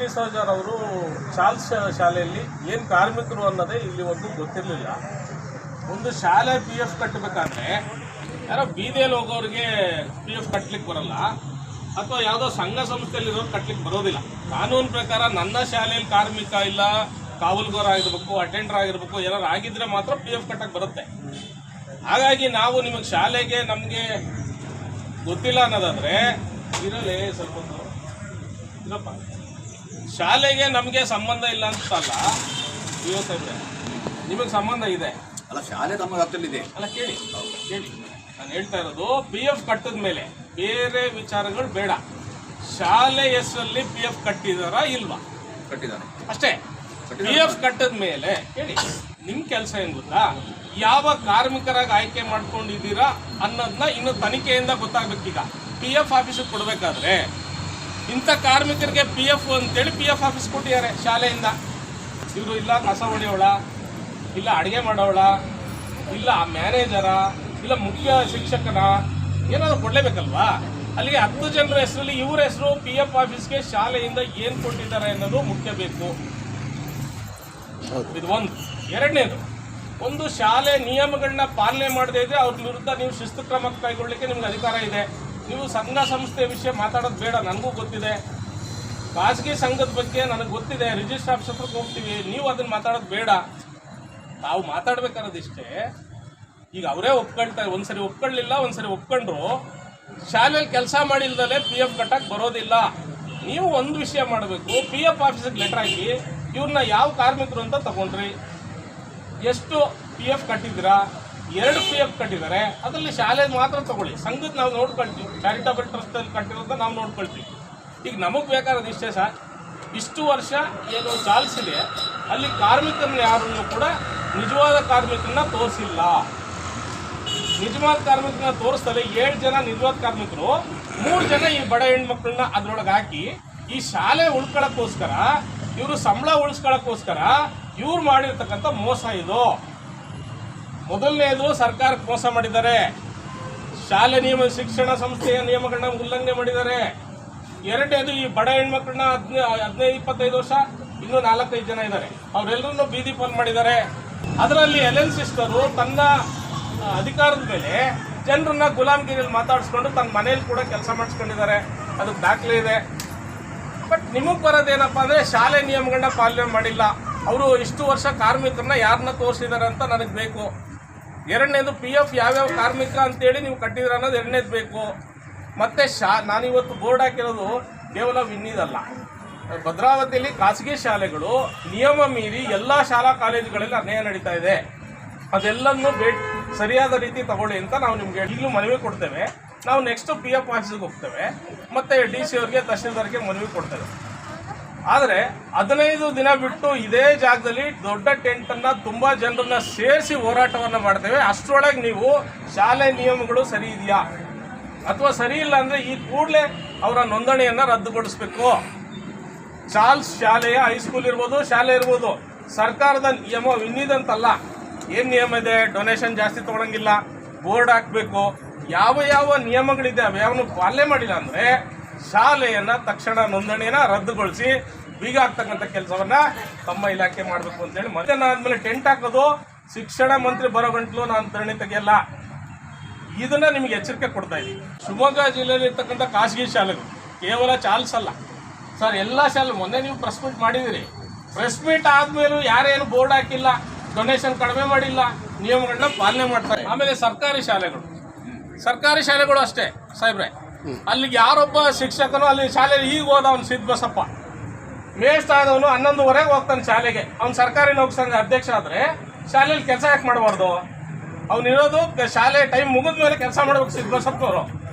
ಡಿಸೋಜರವರು Charles ಶಾಲೆಯಲ್ಲಿ ಏನು ಕಾರ್ಮಿಕರು ಅನ್ನೋದೇ ಇಲ್ಲಿ ಒಂದು ಗೊತ್ತಿರಲಿಲ್ಲ. ಒಂದು ಶಾಲೆ ಪಿ ಎಫ್ ಕಟ್ಟಬೇಕಾದ್ರೆ ಯಾರೋ ಬೀದಿಯಲ್ಲಿ ಹೋಗೋರಿಗೆ ಪಿ ಎಫ್ ಕಟ್ಲಿಕ್ಕೆ ಬರಲ್ಲ, ಅಥವಾ ಯಾವುದೋ ಸಂಘ ಸಂಸ್ಥೆಯಲ್ಲಿರೋರು ಕಟ್ಲಿಕ್ಕೆ ಬರೋದಿಲ್ಲ. ಕಾನೂನು ಪ್ರಕಾರ ನನ್ನ ಶಾಲೆಯಲ್ಲಿ ಕಾರ್ಮಿಕ ಇಲ್ಲ, ಕಾವಲುಗಾರ ಆಗಿರ್ಬೇಕು, ಅಟೆಂಡರ್ ಆಗಿರ್ಬೇಕು, ಏನಾರು ಆಗಿದ್ರೆ ಮಾತ್ರ ಪಿ ಎಫ್ ಕಟ್ಟಕ್ಕೆ ಬರುತ್ತೆ. ಹಾಗಾಗಿ ನಾವು ನಿಮಗೆ ಶಾಲೆಗೆ ನಮಗೆ ಗೊತ್ತಿಲ್ಲ ಅನ್ನೋದಾದರೆ ಇರಲಿ ಸ್ವಲ್ಪ ಇಲ್ಲಪ್ಪ, ಶಾಲೆಗೆ ನಮಗೆ ಸಂಬಂಧ ಇಲ್ಲ ಅಂತಲ್ಲ, ಇವತ್ತೇ ನಿಮಗೆ ಸಂಬಂಧ ಇದೆ ಅಲ್ಲ, ಶಾಲೆ ತಮಗೆ ಆಗ್ತಿದೆ ಅಲ್ಲ. ಕೇಳಿ ನಾನು ಹೇಳ್ತಾ ಇರೋದು, ಪಿ ಎಫ್ ಕಟ್ಟಿದ ಮೇಲೆ ಬೇರೆ ವಿಚಾರಗಳು ಬೇಡ. ಶಾಲೆ ಹೆಸರಲ್ಲಿ ಪಿ ಎಫ್ ಕಟ್ಟಿದಾರಾ ಇಲ್ವಾ? ಕಟ್ಟಿದ್ದಾನೆ ಅಷ್ಟೇ. ಪಿ ಎಫ್ ಕಟ್ಟಿದ ಮೇಲೆ ಹೇಳಿ, ನಿಮ್ಮ ಕೆಲಸ ಏನು ಗೊತ್ತಾ, ಯಾವ ಕಾರ್ಮಿಕರಾಗಿ ಆಯ್ಕೆ ಮಾಡ್ಕೊಂಡಿದ್ದೀರಾ ಅನ್ನೋದನ್ನ ಇನ್ನು ತನಿಖೆಯಿಂದ ಗೊತ್ತಾಗಬೇಕೀಗ. ಪಿ ಎಫ್ ಆಫೀಸಿಗೆ ಕೊಡಬೇಕಾದ್ರೆ ಇಂಥ ಕಾರ್ಮಿಕರಿಗೆ ಪಿ ಎಫ್ ಅಂತೇಳಿ ಪಿ ಎಫ್ ಆಫೀಸ್ ಕೊಟ್ಟಿದ್ದಾರೆ ಶಾಲೆಯಿಂದ. ಇವರು ಇಲ್ಲ ಕಸ ಹೊಡೆಯೋಳ, ಇಲ್ಲ ಅಡುಗೆ ಮಾಡೋಳ, ಇಲ್ಲ ಮ್ಯಾನೇಜರ, ಇಲ್ಲ ಮುಖ್ಯ ಶಿಕ್ಷಕನ, ಏನಾದರೂ ಕೊಡಲೇಬೇಕಲ್ವಾ? ಅಲ್ಲಿಗೆ 10 ಜನರ ಹೆಸರಲ್ಲಿ ಇವ್ರ ಹೆಸರು ಪಿ ಎಫ್ ಆಫೀಸ್ಗೆ ಶಾಲೆಯಿಂದ ಏನು ಕೊಟ್ಟಿದ್ದಾರೆ ಅನ್ನೋದು ಮುಖ್ಯ ಬೇಕು. ಇದು ಒಂದು. ಎರಡನೇದು, ಒಂದು ಶಾಲೆ ನಿಯಮಗಳನ್ನ ಪಾಲನೆ ಮಾಡದೇ ಇದ್ರೆ ಅವ್ರ ವಿರುದ್ಧ ನೀವು ಶಿಸ್ತು ಕ್ರಮ ಕೈಗೊಳ್ಳಲಿಕ್ಕೆ ನಿಮ್ಗೆ ಅಧಿಕಾರ ಇದೆ. ನೀವು ಸಂಘ ಸಂಸ್ಥೆ ವಿಷಯ ಮಾತಾಡೋದು ಬೇಡ, ನನಗೂ ಗೊತ್ತಿದೆ. ಖಾಸಗಿ ಸಂಘದ ಬಗ್ಗೆ ನನಗೆ ಗೊತ್ತಿದೆ, ರಿಜಿಸ್ಟರ್ ಆಫೀಸ್ ಹತ್ರಕ್ಕೆ ಹೋಗ್ತೀವಿ, ನೀವು ಅದನ್ನು ಮಾತಾಡೋದು ಬೇಡ. ನಾವು ಮಾತಾಡ್ಬೇಕಾರೋದಿಷ್ಟೇ. ಈಗ ಅವರೇ ಒಪ್ಕೊಳ್ತಾರೆ, ಒಂದ್ಸರಿ ಒಪ್ಕೊಳ್ಳಿಲ್ಲ, ಒಂದ್ಸರಿ ಒಪ್ಕೊಂಡ್ರು ಶಾಲೆಯಲ್ಲಿ ಕೆಲಸ ಮಾಡಿಲ್ದಲೇ ಪಿ ಎಫ್ ಕಟ್ಟಕ್ಕೆ ಬರೋದಿಲ್ಲ. ನೀವು ಒಂದು ವಿಷಯ ಮಾಡಬೇಕು, ಪಿ ಎಫ್ ಆಫೀಸಿಗೆ ಲೆಟರ್ ಹಾಕಿ ಇವ್ರನ್ನ ಯಾವ ಕಾರ್ಮಿಕರು ಅಂತ ತಗೊಂಡ್ರಿ, ಎಷ್ಟು ಪಿ ಎಫ್ ಕಟ್ಟಿದ್ದೀರಾ, 2 ಪಿ ಎಫ್ ಕಟ್ಟಿದ್ದಾರೆ, ಅದರಲ್ಲಿ ಶಾಲೆ ಮಾತ್ರ ತಗೊಳ್ಳಿ. ಸಂಘದ ನಾವು ನೋಡ್ಕೊಳ್ತೀವಿ, ಚಾರಿಟಬಲ್ ಟ್ರಸ್ಟಲ್ಲಿ ಕಟ್ಟಿರೋದನ್ನ ನಾವು ನೋಡ್ಕೊಳ್ತೀವಿ. ಈಗ ನಮಗೆ ಬೇಕಾದ ಇಷ್ಟೇ ಸರ್, ಇಷ್ಟು ವರ್ಷ ಏನು ಚಾಲ್ಸ್ ಇದೆ ಅಲ್ಲಿ ಕಾರ್ಮಿಕರನ್ನ ಯಾರನ್ನು ಕೂಡ ನಿಜವಾದ ಕಾರ್ಮಿಕರನ್ನ ತೋರಿಸಿಲ್ಲ. ನಿಜವಾದ ಕಾರ್ಮಿಕರನ್ನ ತೋರಿಸ್ತಲೇ 7 ಜನ ನಿಜವಾದ ಕಾರ್ಮಿಕರು, 3 ಜನ ಈ ಬಡ ಹೆಣ್ಮಕ್ಳನ್ನ ಅದ್ರೊಳಗೆ ಹಾಕಿ ಈ ಶಾಲೆ ಉಳ್ಕೊಳ್ಳೋಕ್ಕೋಸ್ಕರ, ಇವರು ಸಂಬಳ ಉಳಿಸ್ಕೊಳ್ಳೋಕ್ಕೋಸ್ಕರ ಇವ್ರು ಮಾಡಿರ್ತಕ್ಕಂಥ ಮೋಸ ಇದು. ಮೊದಲನೇದು ಸರ್ಕಾರಕ್ಕೆ ಮೋಸ ಮಾಡಿದ್ದಾರೆ, ಶಾಲೆ ನಿಯಮ ಶಿಕ್ಷಣ ಸಂಸ್ಥೆಯ ನಿಯಮಗಳನ್ನ ಉಲ್ಲಂಘನೆ ಮಾಡಿದ್ದಾರೆ. ಎರಡನೇದು, ಈ ಬಡ ಹೆಣ್ಮಕ್ಳನ್ನ 15-25 ವರ್ಷ, ಇನ್ನೂ 4-5 ಜನ ಇದ್ದಾರೆ, ಅವರೆಲ್ಲರನ್ನು ಬೀದಿ ಪಾಲ್ ಮಾಡಿದ್ದಾರೆ. ಅದರಲ್ಲಿ ಎಲ್ ಸಿಸ್ಟರು ತನ್ನ ಅಧಿಕಾರದ ಮೇಲೆ ಜನರನ್ನ ಗುಲಾಮಗಿರಿಯಲ್ಲಿ ಮಾತಾಡಿಸ್ಕೊಂಡು ತನ್ನ ಮನೇಲಿ ಕೂಡ ಕೆಲಸ ಮಾಡಿಸ್ಕೊಂಡಿದ್ದಾರೆ, ಅದಕ್ಕೆ ದಾಖಲೆ ಇದೆ. ಬಟ್ ನಿಮಗೆ ಬರೋದೇನಪ್ಪ ಅಂದರೆ ಶಾಲೆ ನಿಯಮಗಳನ್ನ ಪಾಲನೆ ಮಾಡಿಲ್ಲ. ಅವರು ಇಷ್ಟು ವರ್ಷ ಕಾರ್ಮಿಕರನ್ನ ಯಾರನ್ನ ತೋರಿಸಿದ್ದಾರೆ ಅಂತ ನನಗೆ ಬೇಕು. ಎರಡನೇದು, ಪಿ ಎಫ್ ಯಾವ್ಯಾವ ಕಾರ್ಮಿಕ ಅಂತೇಳಿ ನೀವು ಕಟ್ಟಿದ್ರೆ ಅನ್ನೋದು ಎರಡನೇದು ಬೇಕು. ಮತ್ತು ನಾನಿವತ್ತು ಬೋರ್ಡ್ ಹಾಕಿರೋದು ಕೇವಲ ವಿನ್ನಿದಲ್ಲ, ಭದ್ರಾವತಿಯಲ್ಲಿ ಖಾಸಗಿ ಶಾಲೆಗಳು ನಿಯಮ ಮೀರಿ ಎಲ್ಲ ಶಾಲಾ ಕಾಲೇಜುಗಳಲ್ಲಿ ಅನ್ಯಾಯ ನಡೀತಾ ಇದೆ. ಅದೆಲ್ಲನೂ ಸರಿಯಾದ ರೀತಿ ತಗೊಳ್ಳಿ ಅಂತ ನಾವು ನಿಮಗೆ ಈಗಲೂ ಮನವಿ ಕೊಡ್ತೇವೆ. ನಾವು ನೆಕ್ಸ್ಟ್ ಪಿ ಎಫ್ ಆಫೀಸಿಗೆ ಹೋಗ್ತೇವೆ, ಮತ್ತು DC ಅವ್ರಿಗೆ, ತಹಶೀಲ್ದಾರ್ಗೆ ಮನವಿ ಕೊಡ್ತೇವೆ. ಆದರೆ 15 ದಿನ ಬಿಟ್ಟು ಇದೇ ಜಾಗದಲ್ಲಿ ದೊಡ್ಡ ಟೆಂಟನ್ನು ತುಂಬ ಜನರನ್ನ ಸೇರಿಸಿ ಹೋರಾಟವನ್ನು ಮಾಡ್ತೇವೆ. ಅಷ್ಟರೊಳಗೆ ನೀವು ಶಾಲೆ ನಿಯಮಗಳು ಸರಿ ಇದೆಯಾ ಅಥವಾ ಸರಿ ಇಲ್ಲ ಅಂದರೆ ಈ ಕೂಡಲೇ ಅವರ ನೋಂದಣಿಯನ್ನು ರದ್ದುಗೊಳಿಸಬೇಕು. ಚಾರ್ಲ್ಸ್ ಶಾಲೆಯ ಹೈಸ್ಕೂಲ್ ಇರ್ಬೋದು, ಶಾಲೆ ಇರ್ಬೋದು, ಸರ್ಕಾರದ ನಿಯಮ ವಿನ್ನಿದಂತಲ್ಲ. ಏನು ನಿಯಮ ಇದೆ, ಡೊನೇಷನ್ ಜಾಸ್ತಿ ತೊಗೊಳಂಗಿಲ್ಲ, ಬೋರ್ಡ್ ಹಾಕಬೇಕು, ಯಾವ ನಿಯಮಗಳಿದೆ ಅವ್ಯಾವನು ಪಾಲನೆ ಮಾಡಿಲ್ಲ ಅಂದರೆ ಶಾಲೆಯನ್ನು ತಕ್ಷಣ ನೋಂದಣಿಯನ್ನು ರದ್ದುಗೊಳಿಸಿ ಬೀಗ ಹಾಕ್ತಕ್ಕಂಥ ಕೆಲಸವನ್ನು ತಮ್ಮ ಇಲಾಖೆ ಮಾಡಬೇಕು ಅಂತೇಳಿ. ಮತ್ತೆ ಆದಮೇಲೆ ಟೆಂಟ್ ಹಾಕೋದು, ಶಿಕ್ಷಣ ಮಂತ್ರಿ ಬರೋ ಗಂಟಲು ನಾನು ಧರಣಿ ತೆಗೆಯಲ್ಲ, ಇದನ್ನು ನಿಮಗೆ ಎಚ್ಚರಿಕೆ ಕೊಡ್ತಾ ಇದ್ದೀವಿ. ಶಿವಮೊಗ್ಗ ಜಿಲ್ಲೆಯಲ್ಲಿ ಇರ್ತಕ್ಕಂಥ ಖಾಸಗಿ ಶಾಲೆಗಳು ಕೇವಲ ಚಾರ್ಲ್ಸ್ ಅಲ್ಲ ಸರ್, ಎಲ್ಲ ಶಾಲೆ. ಮೊನ್ನೆ ನೀವು ಪ್ರೆಸ್ ಮೀಟ್ ಮಾಡಿದಿರಿ, ಪ್ರೆಸ್ ಮೀಟ್ ಆದಮೇಲೂ ಯಾರೇನು ಬೋರ್ಡ್ ಹಾಕಿಲ್ಲ, ಡೊನೇಷನ್ ಕಡಿಮೆ ಮಾಡಿಲ್ಲ, ನಿಯಮಗಳನ್ನ ಪಾಲನೆ ಮಾಡ್ತಾರೆ. ಆಮೇಲೆ ಸರ್ಕಾರಿ ಶಾಲೆಗಳು ಅಷ್ಟೇ ಸಾಹೇಬ್ರೆ, ಅಲ್ಲಿಗೆ ಯಾರೊಬ್ಬ ಶಿಕ್ಷಕನು ಅಲ್ಲಿ ಶಾಲೆಯಲ್ಲಿ ಈಗ ಹೋದ ಅವನು ಸಿದ್ಧ ಬಸಪ್ಪ ಮೇಷ್ಟ್ರ ಆದವನು 11:30 ಹೋಗ್ತಾನೆ ಶಾಲೆಗೆ. ಅವ್ನು ಸರ್ಕಾರಿ ನೌಕರ ಸಂಘ ಅಧ್ಯಕ್ಷ ಆದರೆ ಶಾಲೆಯಲ್ಲಿ ಕೆಲಸ ಯಾಕೆ ಮಾಡಬಾರ್ದು? ಅವನಿರೋದು ಶಾಲೆ ಟೈಮ್ ಮುಗಿದ ಮೇಲೆ ಕೆಲಸ ಮಾಡ್ಬೇಕು ಸಿದ್ಧ ಬಸಪ್ಪನವರು.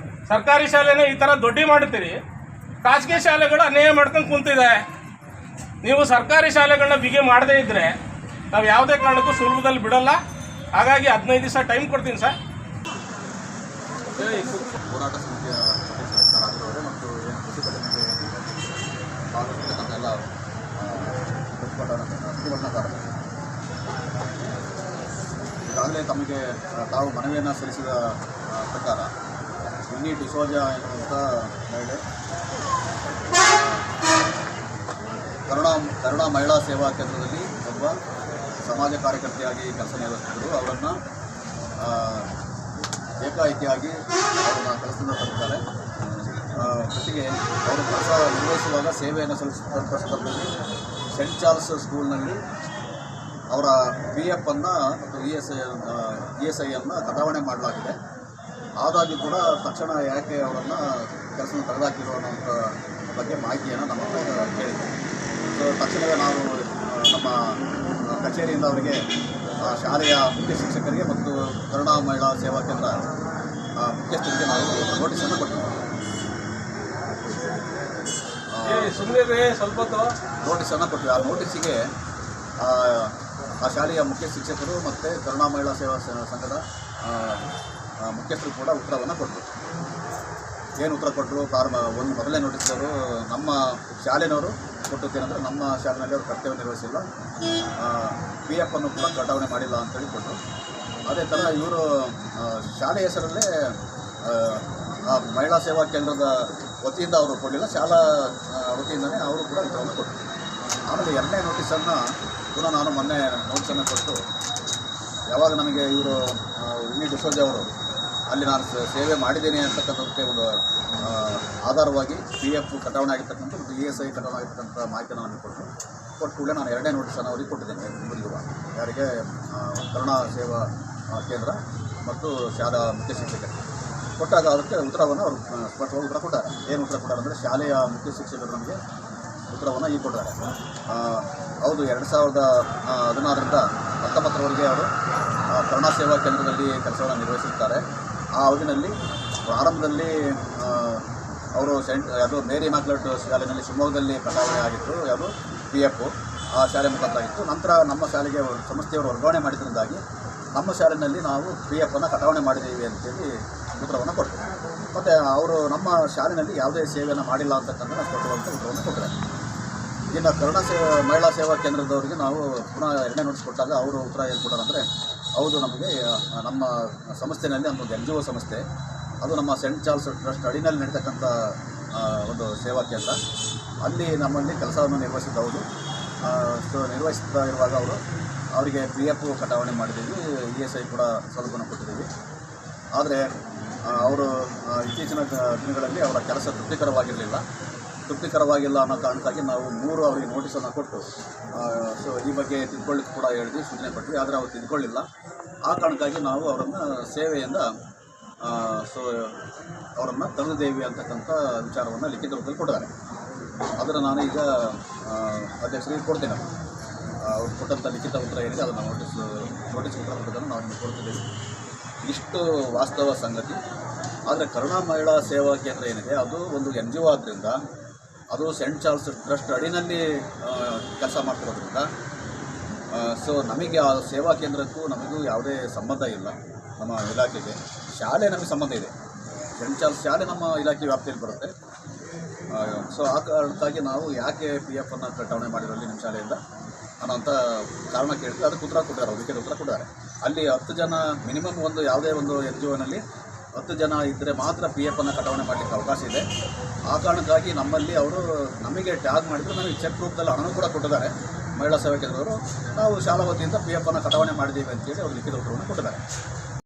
ಸರ್ಕಾರಿ ಶಾಲೆನೇ ಈ ಥರ ದೊಡ್ಡಿ ಮಾಡುತ್ತೀರಿ, ಖಾಸಗಿ ಶಾಲೆಗಳು ಅನ್ಯಾಯ ಮಾಡ್ಕೊಂಡು ಕುಂತಿದೆ. ನೀವು ಸರ್ಕಾರಿ ಶಾಲೆಗಳನ್ನ ಬಿಗಿ ಮಾಡದೇ ಇದ್ದರೆ ನಾವು ಯಾವುದೇ ಕಾರಣಕ್ಕೂ ಸುಲಭದಲ್ಲಿ ಬಿಡಲ್ಲ. ಹಾಗಾಗಿ 15 ದಿವಸ ಟೈಮ್ ಕೊಡ್ತೀನಿ ಸರ್. ಹೋರಾಟ ಸಮಿತಿಯ ಸದಸ್ಯರಾಗಿರೋರು ಮತ್ತು ಏನು ಪ್ರತಿಭಟನೆಗೆ ಭಾಗವಹಿಸತಕ್ಕಂಥ ಎಲ್ಲ ಪ್ರತಿಭಟನಾಕಾರರು ಈಗಾಗಲೇ ತಮಗೆ ತಾವು ಮನವಿಯನ್ನು ಸಲ್ಲಿಸಿದ ಪ್ರಕಾರ ವಿನ್ನಿ ಡಿಸೋಜಾ ಎನ್ನುವಂಥ ಮಹಿಳೆ ಕರುಣಾ ಮಹಿಳಾ ಸೇವಾ ಕೇಂದ್ರದಲ್ಲಿ ಒಬ್ಬ ಸಮಾಜ ಕಾರ್ಯಕರ್ತೆಯಾಗಿ ಕೆಲಸ ನಿರ್ವಹಿಸಿದ್ರು. ಅವರನ್ನು ಏಕಾಏಕಿಯಾಗಿ ಅವರನ್ನು ಕೆಲಸದಿಂದ ತರುತ್ತಾರೆ. ಜೊತೆಗೆ ಅವರು ಕೆಲಸ ನಿರ್ವಹಿಸುವಾಗ ಸೇವೆಯನ್ನು ಸಲ್ಲಿಸುತ್ತಿದ್ದ ಸಂದರ್ಭದಲ್ಲಿ ಸೆಂಟ್ ಚಾರ್ಲ್ಸ್ ಸ್ಕೂಲ್ನಲ್ಲಿ ಅವರ PF ಅನ್ನು ಮತ್ತು ESI ಅನ್ನು ಕಟಾವಣೆ ಮಾಡಲಾಗಿದೆ. ಆದಾಗ್ಯೂ ಕೂಡ ತಕ್ಷಣ ಯಾಕೆ ಅವರನ್ನು ಕೆಲಸವನ್ನು ತೆಗೆದುಹಾಕಿರೋ ಅನ್ನೋಂಥ ಬಗ್ಗೆ ಮಾಹಿತಿಯನ್ನು ನಮ್ಮ ಹತ್ರ ಕೇಳಿದೆ. ಸೊ ತಕ್ಷಣವೇ ನಾವು ನಮ್ಮ ಕಚೇರಿಯಿಂದ ಅವರಿಗೆ ಶಾಲೆಯ ಮುಖ್ಯ ಶಿಕ್ಷಕರಿಗೆ ಮತ್ತು ಕರುಣಾ ಮಹಿಳಾ ಸೇವಾ ಕೇಂದ್ರ ಮುಖ್ಯಸ್ಥರಿಗೆ ನಾವು ನೋಟಿಸನ್ನು ಕೊಟ್ಟಿದ್ದೀವಿ. ಸುಮ್ಮನೆ ಸ್ವಲ್ಪ ನೋಟಿಸನ್ನು ಕೊಟ್ಟಿವಿ. ಆ ನೋಟಿಸಿಗೆ ಆ ಶಾಲೆಯ ಮುಖ್ಯ ಶಿಕ್ಷಕರು ಮತ್ತು ಕರುಣಾ ಮಹಿಳಾ ಸೇವಾ ಸಂಘದ ಮುಖ್ಯಸ್ಥರು ಕೂಡ ಉತ್ತರವನ್ನು ಕೊಟ್ಟರು. ಏನು ಉತ್ತರ ಕೊಟ್ಟರು? ಮೊದಲೇ ನೋಟಿಸಿದವರು ನಮ್ಮ ಶಾಲೆನವರು ಕೊಟ್ಟದ್ದೇನೆಂದರೆ ನಮ್ಮ ಶಾಲೆಯಲ್ಲಿ ಅವರು ಕರ್ತವ್ಯ ನಿರ್ವಹಿಸಿಲ್ಲ, PF ಅನ್ನು ಕೂಡ ಕಟಾವಣೆ ಮಾಡಿಲ್ಲ ಅಂತೇಳಿ ಕೊಟ್ಟರು. ಅದೇ ಥರ ಇವರು ಶಾಲೆ ಹೆಸರಲ್ಲೇ ಮಹಿಳಾ ಸೇವಾ ಕೇಂದ್ರದ ವತಿಯಿಂದ ಅವರು ಕೊಡಲಿಲ್ಲ, ಶಾಲಾ ವತಿಯಿಂದಲೇ ಅವರು ಕೂಡ ಉತ್ತರವನ್ನು ಕೊಟ್ಟರು. ಆಮೇಲೆ 2ನೇ ನೋಟಿಸನ್ನು ಪುನಃ ನಾನು ಮೊನ್ನೆ ನೋಟಿಸನ್ನು ಕೊಟ್ಟು, ಯಾವಾಗ ನಮಗೆ ಇವರು ಉಣ್ಣಿ ಡಿಸೋಜ ಅವರು ಅಲ್ಲಿ ನಾನು ಸೇವೆ ಮಾಡಿದ್ದೇನೆ ಅಂತಕ್ಕಂಥದ್ದಕ್ಕೆ ಒಂದು ಆಧಾರವಾಗಿ PF ಕಟಾವಣೆ ಆಗಿರ್ತಕ್ಕಂಥ ಮತ್ತು ESI ಕಟಾವಣೆ ಆಗಿರ್ತಕ್ಕಂಥ ಮಾಹಿತಿಯನ್ನು ನನಗೆ ಕೊಟ್ಟು ಕೂಡಲೇ ನಾನು 2ನೇ ನೋಟಿಸನ್ನು ಅವರಿಗೆ ಕೊಟ್ಟಿದ್ದೇನೆ. ಇಬ್ಬರಿಗೂ ಯಾರಿಗೆ ಕರುಣಾ ಸೇವಾ ಕೇಂದ್ರ ಮತ್ತು ಶಾಲಾ ಮುಖ್ಯ ಶಿಕ್ಷಕರಿಗೆ ಕೊಟ್ಟಾಗ ಅದಕ್ಕೆ ಉತ್ತರವನ್ನು ಅವರು ಸ್ಪಷ್ಟವಾಗಿ ಉತ್ತರ ಕೊಟ್ಟಾರೆ. ಏನು ಉತ್ತರ ಕೊಟ್ಟಾರೆ ಅಂದರೆ ಶಾಲೆಯ ಮುಖ್ಯ ಶಿಕ್ಷಕರು ನಮಗೆ ಉತ್ತರವನ್ನು ಈಗ ಕೊಟ್ಟಿದ್ದಾರೆ. ಹೌದು, 2016ರಿಂದ 19ರವರೆಗೆ ಅವರು ಕರುಣಾ ಸೇವಾ ಕೇಂದ್ರದಲ್ಲಿ ಕೆಲಸವನ್ನು ನಿರ್ವಹಿಸುತ್ತಾರೆ. ಆ ಅವಧಿನಲ್ಲಿ ಪ್ರಾರಂಭದಲ್ಲಿ ಅವರು ಅದು ಮೇರಿ ಮ್ಯಾಕ್ಲೆಟ್ ಶಾಲೆಯಲ್ಲಿ ಶಿವಮೊಗ್ಗದಲ್ಲಿ ಕಟಾವಣೆ ಆಗಿತ್ತು, ಯಾವುದು PF ಆ ಶಾಲೆ ಮುಖಾಂತರ ಆಗಿತ್ತು. ನಂತರ ನಮ್ಮ ಶಾಲೆಗೆ ಸಂಸ್ಥೆಯವರು ವರ್ಗಾವಣೆ ಮಾಡಿದ್ರಿಂದಾಗಿ ನಮ್ಮ ಶಾಲೆಯಲ್ಲಿ ನಾವು PF ಅನ್ನು ಕಟಾವಣೆ ಮಾಡಿದ್ದೀವಿ ಅಂತೇಳಿ ಉತ್ತರವನ್ನು ಕೊಟ್ಟರು. ಮತ್ತು ಅವರು ನಮ್ಮ ಶಾಲೆಯಲ್ಲಿ ಯಾವುದೇ ಸೇವೆಯನ್ನು ಮಾಡಿಲ್ಲ ಅಂತಕ್ಕಂಥ ಸ್ಪಷ್ಟವಾದಂಥ ಉತ್ತರವನ್ನು ಕೊಟ್ಟಿದ್ದಾರೆ. ಇನ್ನು ಕರುಣಾ ಮಹಿಳಾ ಸೇವಾ ಕೇಂದ್ರದವರಿಗೆ ನಾವು ಪುನಃ 2ನೇ ನೋಟಿಸ್ ಕೊಟ್ಟಾಗ ಅವರು ಉತ್ತರ ಏನು ಕೊಟ್ಟಾರೆ ಅಂದರೆ, ಹೌದು, ನಮಗೆ ನಮ್ಮ ಸಂಸ್ಥೆಯಲ್ಲಿ ಒಂದು NGO ಸಂಸ್ಥೆ, ಅದು ನಮ್ಮ ಸೆಂಟ್ ಚಾರ್ಲ್ಸ್ ಟ್ರಸ್ಟ್ ಅಡಿನಲ್ಲಿ ನಡೀತಕ್ಕಂಥ ಒಂದು ಸೇವಾ ಕೇಂದ್ರ, ಅಲ್ಲಿ ನಮ್ಮಲ್ಲಿ ಕೆಲಸವನ್ನು ನಿರ್ವಹಿಸಿದ್ದು ಹೌದು. ಸೊ ನಿರ್ವಹಿಸ್ತಾ ಇರುವಾಗ ಅವರಿಗೆ PF ಕಟಾವಣೆ ಮಾಡಿದ್ದೀವಿ, ESI ಕೂಡ ಸ್ವಲ್ಪನ ಕೊಟ್ಟಿದ್ದೀವಿ. ಆದರೆ ಅವರು ಇತ್ತೀಚಿನ ದಿನಗಳಲ್ಲಿ ಅವರ ಕೆಲಸ ತೃಪ್ತಿಕರವಾಗಿಲ್ಲ ಅನ್ನೋ ಕಾರಣಕ್ಕಾಗಿ ನಾವು 3 ಅವರಿಗೆ ನೋಟಿಸನ್ನು ಕೊಟ್ಟು ಸೊ ಈ ಬಗ್ಗೆ ತಿದ್ಕೊಳ್ಳಿಕ್ಕೆ ಕೂಡ ಹೇಳಿದ್ವಿ, ಸೂಚನೆ ಕೊಟ್ವಿ. ಆದರೆ ಅವರು ತಿದ್ಕೊಳ್ಳಿಲ್ಲ. ಆ ಕಾರಣಕ್ಕಾಗಿ ನಾವು ಅವರನ್ನು ಸೇವೆಯಿಂದ ಸೊ ಅವರನ್ನು ತೆಗೆದಿದ್ದೇವೆ ಅಂತಕ್ಕಂಥ ವಿಚಾರವನ್ನು ಲಿಖಿತ ರೂಪದಲ್ಲಿ ಕೊಟ್ಟಿದ್ದಾರೆ. ಅದನ್ನು ನಾನು ಈಗ ಅಧ್ಯಕ್ಷರಿಗೆ ಕೊಡ್ತೇನೆ. ಅವ್ರು ಕೊಟ್ಟಂಥ ಲಿಖಿತ ಉತ್ತರ ಏನಿದೆ ಅದನ್ನು ನೋಟಿಸ್ ಉತ್ತರ ಕೊಟ್ಟದನ್ನು ನಾವು ನಿಮಗೆ ಕೊಡ್ತಿದ್ದೀವಿ. ಇಷ್ಟು ವಾಸ್ತವ ಸಂಗತಿ. ಆದರೆ ಕರುಣಾ ಮಹಿಳಾ ಸೇವಾ ಕೇಂದ್ರ ಏನಿದೆ ಅದು ಒಂದು NGO ಆದ್ದರಿಂದ, ಅದು ಸೆಂಟ್ ಚಾರ್ಲ್ಸ್ ಟ್ರಸ್ಟ್ ಅಡಿನಲ್ಲಿ ಕೆಲಸ ಮಾಡ್ತಿರೋದ್ರಿಂದ ಸೊ ನಮಗೆ ಆ ಸೇವಾ ಕೇಂದ್ರಕ್ಕೂ ನಮಗೂ ಯಾವುದೇ ಸಂಬಂಧ ಇಲ್ಲ. ನಮ್ಮ ಇಲಾಖೆಗೆ ಶಾಲೆ ನಮಗೆ ಸಂಬಂಧ ಇದೆ. ಸೆಂಟ್ ಚಾರ್ಲ್ಸ್ ಶಾಲೆ ನಮ್ಮ ಇಲಾಖೆ ವ್ಯಾಪ್ತಿಯಲ್ಲಿ ಬರುತ್ತೆ. ಸೊ ಆ ಕಾರಣಕ್ಕಾಗಿ ನಾವು ಯಾಕೆ PF ಅನ್ನು ಕಟಾವಣೆ ಮಾಡಿರೋಲ್ಲಿ ನಿಮ್ಮ ಶಾಲೆಯಿಂದ ಅನ್ನೋಂಥ ಕಾರಣ ಕೇಳಿದ್ರೆ ಅದಕ್ಕೆ ಉತ್ತರ ಕೊಟ್ಟಿದ್ದಾರೆ, ಲಿಖಿತ ಉತ್ತರ ಕೊಟ್ಟಿದ್ದಾರೆ. ಅಲ್ಲಿ 10 ಜನ ಮಿನಿಮಮ್ ಒಂದು ಯಾವುದೇ ಒಂದು NGOನಲ್ಲಿ 10 ಜನ ಇದ್ದರೆ ಮಾತ್ರ PF ಅನ್ನು ಕಟಾವಣೆ ಮಾಡಲಿಕ್ಕೆ ಅವಕಾಶ ಇದೆ. ಆ ಕಾರಣಕ್ಕಾಗಿ ನಮ್ಮಲ್ಲಿ ಅವರು ನಮಗೆ ಟ್ಯಾಗ್ ಮಾಡಿದ್ರು, ನಮಗೆ ಚೆಕ್ ರೂಪದಲ್ಲಿ ಹಣನೂ ಕೂಡ ಕೊಟ್ಟಿದ್ದಾರೆ. ಮಹಿಳಾ ಸೇವಾ ಕೇಂದ್ರದವರು ನಾವು ಶಾಲಾ ವತಿಯಿಂದ PF ಅನ್ನು ಕಟಾವಣೆ ಮಾಡಿದ್ದೀವಿ ಅಂತೇಳಿ ಅವರು ಲಿಖಿತ ಉತ್ತರವನ್ನು ಕೊಟ್ಟಿದ್ದಾರೆ.